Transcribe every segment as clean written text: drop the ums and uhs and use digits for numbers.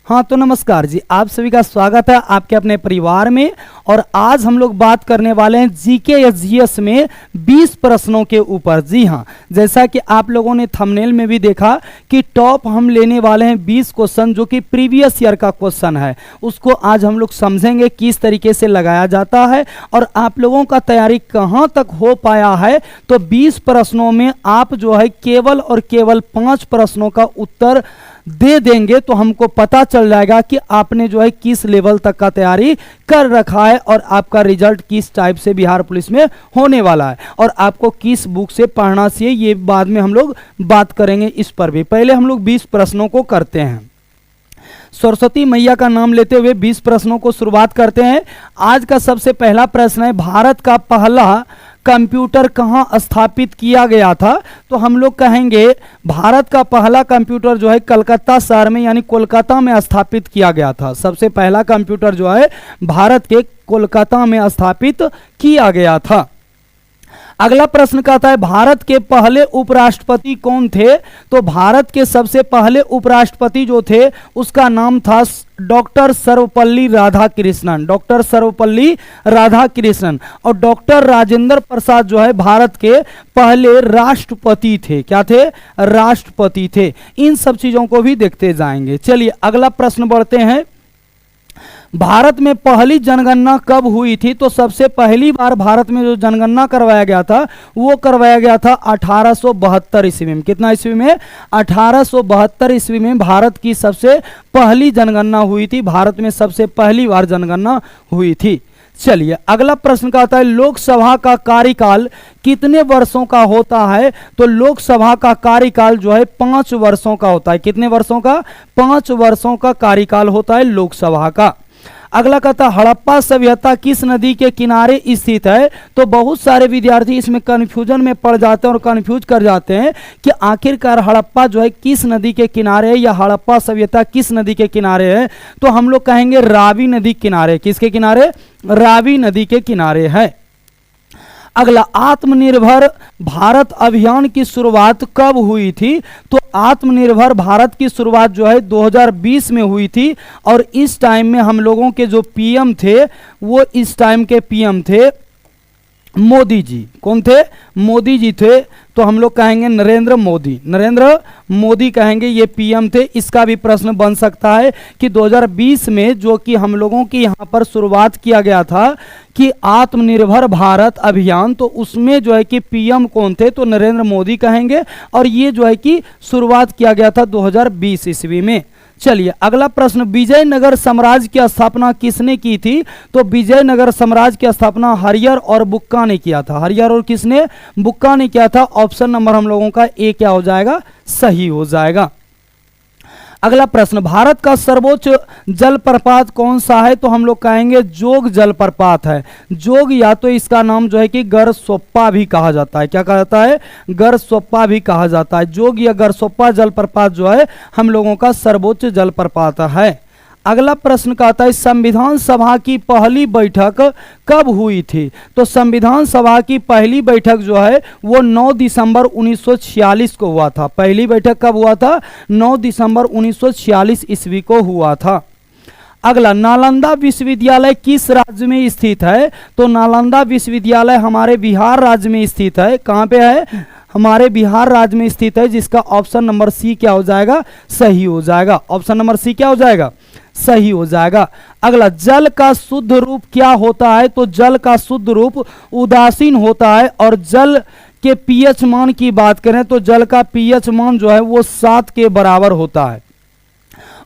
हाँ तो नमस्कार जी, आप सभी का स्वागत है आपके अपने परिवार में। और आज हम लोग बात करने वाले हैं जीके एसजीएस में 20 प्रश्नों के ऊपर। जी हाँ, जैसा कि आप लोगों ने थंबनेल में भी देखा कि टॉप हम लेने वाले हैं 20 क्वेश्चन जो कि प्रीवियस ईयर का क्वेश्चन है। उसको आज हम लोग समझेंगे किस तरीके से लगाया जाता है और आप लोगों का तैयारी कहाँ तक हो पाया है। तो 20 प्रश्नों में आप जो है केवल और केवल 5 प्रश्नों का उत्तर दे देंगे तो हमको पता चल जाएगा कि आपने जो है किस लेवल तक का तैयारी कर रखा है और आपका रिजल्ट किस टाइप से बिहार पुलिस में होने वाला है और आपको किस बुक से पढ़ना चाहिए, ये बाद में हम लोग बात करेंगे इस पर भी। पहले हम लोग 20 प्रश्नों को करते हैं। सरस्वती मैया का नाम लेते हुए 20 प्रश्नों को शुरुआत करते हैं। आज का सबसे पहला प्रश्न है, भारत का पहला कंप्यूटर कहाँ स्थापित किया गया था। तो हम लोग कहेंगे भारत का पहला कंप्यूटर जो है कलकत्ता शहर में यानी कोलकाता में स्थापित किया गया था। सबसे पहला कंप्यूटर जो है भारत के कोलकाता में स्थापित किया गया था। अगला प्रश्न कहता है, भारत के पहले उपराष्ट्रपति कौन थे। तो भारत के सबसे पहले उपराष्ट्रपति जो थे उसका नाम था डॉक्टर सर्वपल्ली राधाकृष्णन। डॉक्टर सर्वपल्ली राधाकृष्णन। और डॉक्टर राजेंद्र प्रसाद जो है भारत के पहले राष्ट्रपति थे। क्या थे? राष्ट्रपति थे। इन सब चीजों को भी देखते जाएंगे। चलिए अगला प्रश्न बढ़ते हैं। भारत में पहली जनगणना कब हुई थी। तो सबसे पहली बार भारत में जो जनगणना करवाया गया था वो करवाया गया था 1872 ईस्वी में। कितना ईस्वी में? 1872 ईस्वी में भारत की सबसे पहली जनगणना हुई थी। भारत में सबसे पहली बार जनगणना हुई थी। चलिए अगला प्रश्न का आता है, लोकसभा का कार्यकाल कितने वर्षों का होता है। तो लोकसभा का कार्यकाल जो है 5 वर्षों का होता है। कितने वर्षों का? 5 वर्षों का कार्यकाल होता है लोकसभा का। अगला कहता, हड़प्पा सभ्यता किस नदी के किनारे स्थित है। तो बहुत सारे विद्यार्थी इसमें कंफ्यूजन में पड़ जाते हैं और कंफ्यूज कर जाते हैं कि आखिरकार हड़प्पा जो है किस नदी के किनारे है या हड़प्पा सभ्यता किस नदी के किनारे है। तो हम लोग कहेंगे रावी नदी किनारे। किसके किनारे? रावी नदी के किनारे है। अगला, आत्मनिर्भर भारत अभियान की शुरुआत कब हुई थी। तो आत्मनिर्भर भारत की शुरुआत जो है 2020 में हुई थी और इस टाइम में हम लोगों के जो पीएम थे वो इस टाइम के पीएम थे मोदी जी। कौन थे? मोदी जी थे। तो हम लोग कहेंगे नरेंद्र मोदी। नरेंद्र मोदी कहेंगे, ये पीएम थे। इसका भी प्रश्न बन सकता है कि 2020 में जो कि हम लोगों की यहाँ पर शुरुआत किया गया था कि आत्मनिर्भर भारत अभियान, तो उसमें जो है कि पीएम कौन थे। तो नरेंद्र मोदी कहेंगे और ये जो है कि शुरुआत किया गया था 2020 ईस्वी में। चलिए अगला प्रश्न, विजयनगर साम्राज्य की स्थापना किसने की थी। तो विजयनगर साम्राज्य की स्थापना हरियर और बुक्का ने किया था। हरियर और किसने? बुक्का ने किया था। ऑप्शन नंबर हम लोगों का ए क्या हो जाएगा? सही हो जाएगा। अगला प्रश्न, भारत का सर्वोच्च जलप्रपात कौन सा है। तो हम लोग कहेंगे जोग जलप्रपात है। जोग, या तो इसका नाम जो है कि गरसोप्पा भी कहा जाता है। क्या कहा जाता है? गरसोप्पा भी कहा जाता है। जोग या गरसोप्पा जलप्रपात जो है हम लोगों का सर्वोच्च जलप्रपात है। अगला प्रश्न कहता है, संविधान सभा की पहली बैठक कब हुई थी। तो संविधान सभा की पहली बैठक जो है वो 9 दिसंबर 1946 को हुआ था। पहली बैठक कब हुआ था? 9 दिसंबर 1946 ईस्वी को हुआ था। अगला, नालंदा विश्वविद्यालय किस राज्य में स्थित है। तो नालंदा विश्वविद्यालय हमारे बिहार राज्य में स्थित है। कहाँ पे है? हमारे बिहार राज्य में स्थित है, जिसका ऑप्शन नंबर सी क्या हो जाएगा? सही हो जाएगा। ऑप्शन नंबर सी क्या हो जाएगा? सही हो जाएगा। अगला, जल का शुद्ध रूप क्या होता है। तो जल का शुद्ध रूप उदासीन होता है। और जल के पीएच मान की बात करें तो जल का पीएच मान जो है वो 7 के बराबर होता है।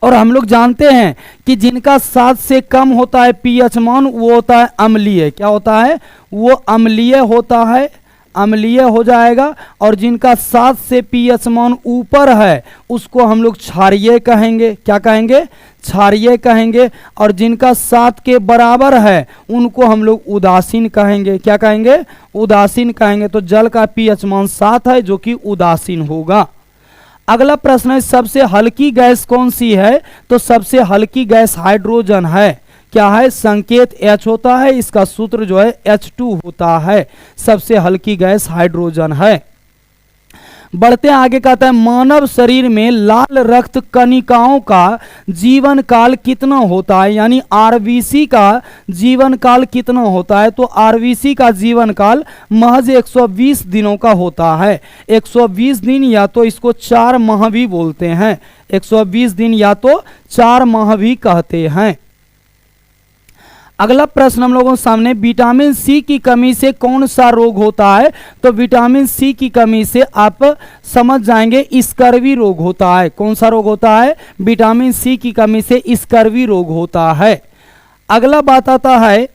और हम लोग जानते हैं कि जिनका 7 से कम होता है पीएच मान वो होता है अम्लीय। क्या होता है? वो अम्लीय होता है, अम्लीय हो जाएगा। और जिनका 7 से पीएच मान ऊपर है उसको हम लोग क्षारीय कहेंगे। क्या कहेंगे? क्षारीय कहेंगे। और जिनका 7 के बराबर है उनको हम लोग उदासीन कहेंगे। क्या कहेंगे? उदासीन कहेंगे। तो जल का पीएच मान 7 है जो कि उदासीन होगा। अगला प्रश्न है, सबसे हल्की गैस कौन सी है। तो सबसे हल्की गैस हाइड्रोजन है। क्या है? संकेत H होता है, इसका सूत्र जो है H2 होता है। सबसे हल्की गैस हाइड्रोजन है। बढ़ते आगे कहता है मानव शरीर में लाल रक्त कणिकाओं का जीवन काल कितना होता है, यानी आरबीसी का जीवन काल कितना होता है। तो आरबीसी का जीवन काल महज 120 दिनों का होता है। 120 दिन या तो इसको 4 माह भी बोलते हैं, 120 दिन या तो 4 माह भी कहते हैं। अगला प्रश्न हम लोगों के सामने, विटामिन सी की कमी से कौन सा रोग होता है। तो विटामिन सी की कमी से आप समझ जाएंगे स्कर्वी रोग होता है। कौन सा रोग होता है? विटामिन सी की कमी से स्कर्वी रोग होता है। अगला बात आता है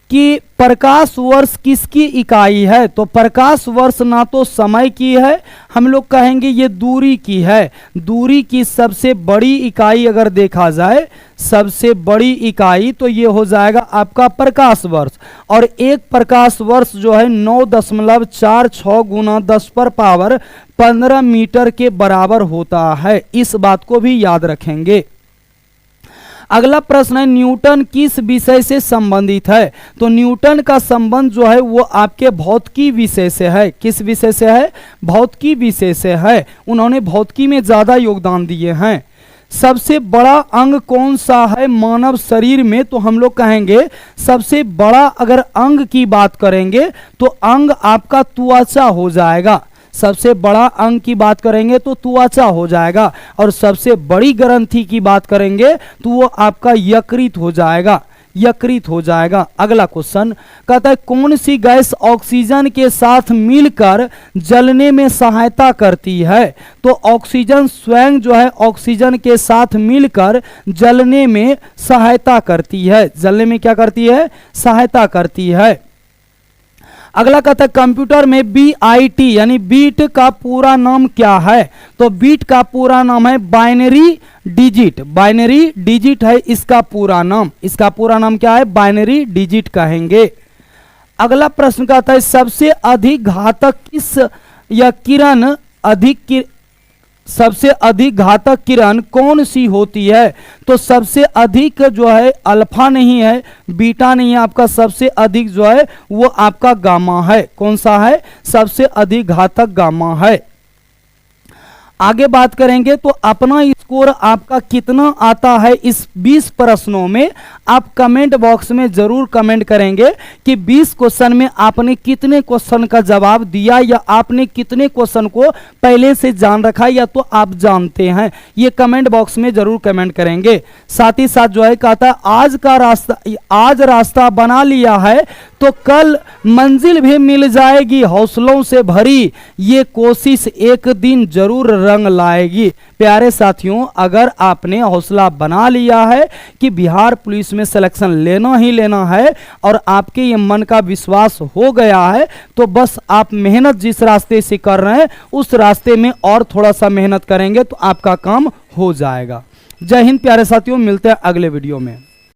कि प्रकाश वर्ष किसकी इकाई है। तो प्रकाश वर्ष ना तो समय की है, हम लोग कहेंगे ये दूरी की है। दूरी की सबसे बड़ी इकाई अगर देखा जाए, सबसे बड़ी इकाई तो ये हो जाएगा आपका प्रकाश वर्ष। और एक प्रकाश वर्ष जो है 9.46 गुना 10⁻15 मीटर के बराबर होता है। इस बात को भी याद रखेंगे। अगला प्रश्न है न्यूटन किस विषय से संबंधित है। तो न्यूटन का संबंध जो है वो आपके भौतिकी विषय से है। किस विषय से है? भौतिकी विषय से है। उन्होंने भौतिकी में ज्यादा योगदान दिए हैं। सबसे बड़ा अंग कौन सा है मानव शरीर में। तो हम लोग कहेंगे सबसे बड़ा अगर अंग की बात करेंगे तो अंग आपका त्वचा हो जाएगा। सबसे बड़ा अंग की बात करेंगे तो त्वचा हो जाएगा। और सबसे बड़ी ग्रंथि की बात करेंगे तो वो आपका यकृत हो जाएगा, यकृत हो जाएगा। अगला क्वेश्चन कहता है कौन सी गैस ऑक्सीजन के साथ मिलकर जलने में सहायता करती है। तो ऑक्सीजन स्वयं जो है ऑक्सीजन के साथ मिलकर जलने में सहायता करती है। जलने में क्या करती है? सहायता करती है। अगला कहता है कंप्यूटर में BIT यानी बीट का पूरा नाम क्या है। तो बीट का पूरा नाम है बाइनरी डिजिट। बाइनरी डिजिट है इसका पूरा नाम। इसका पूरा नाम क्या है? बाइनरी डिजिट कहेंगे। अगला प्रश्न कहता है सबसे अधिक घातक किस या किरण सबसे अधिक घातक किरण कौन सी होती है। तो सबसे अधिक जो है अल्फा नहीं है, बीटा नहीं है, आपका सबसे अधिक जो है वो आपका गामा है। कौन सा है? सबसे अधिक घातक गामा है। आगे बात करेंगे तो अपना स्कोर आपका कितना आता है इस 20 प्रश्नों में। आप कमेंट बॉक्स में जरूर कमेंट करेंगे कि 20 क्वेश्चन में आपने कितने क्वेश्चन का जवाब दिया या आपने कितने क्वेश्चन को पहले से जान रखा या तो आप जानते हैं। ये कमेंट बॉक्स में जरूर कमेंट करेंगे। साथ ही साथ जो है कहता है आज रास्ता बना लिया है तो कल मंजिल भी मिल जाएगी हौसलों से भरी, ये कोशिश एक दिन जरूर रंग लाएगी। प्यारे साथियों, अगर आपने हौसला बना लिया है कि बिहार पुलिस में सिलेक्शन लेना ही लेना है और आपके ये मन का विश्वास हो गया है तो बस आप मेहनत जिस रास्ते से कर रहे हैं उस रास्ते में और थोड़ा सा मेहनत करेंगे तो आपका काम हो जाएगा। जय हिंद प्यारे साथियों, मिलते हैं अगले वीडियो में।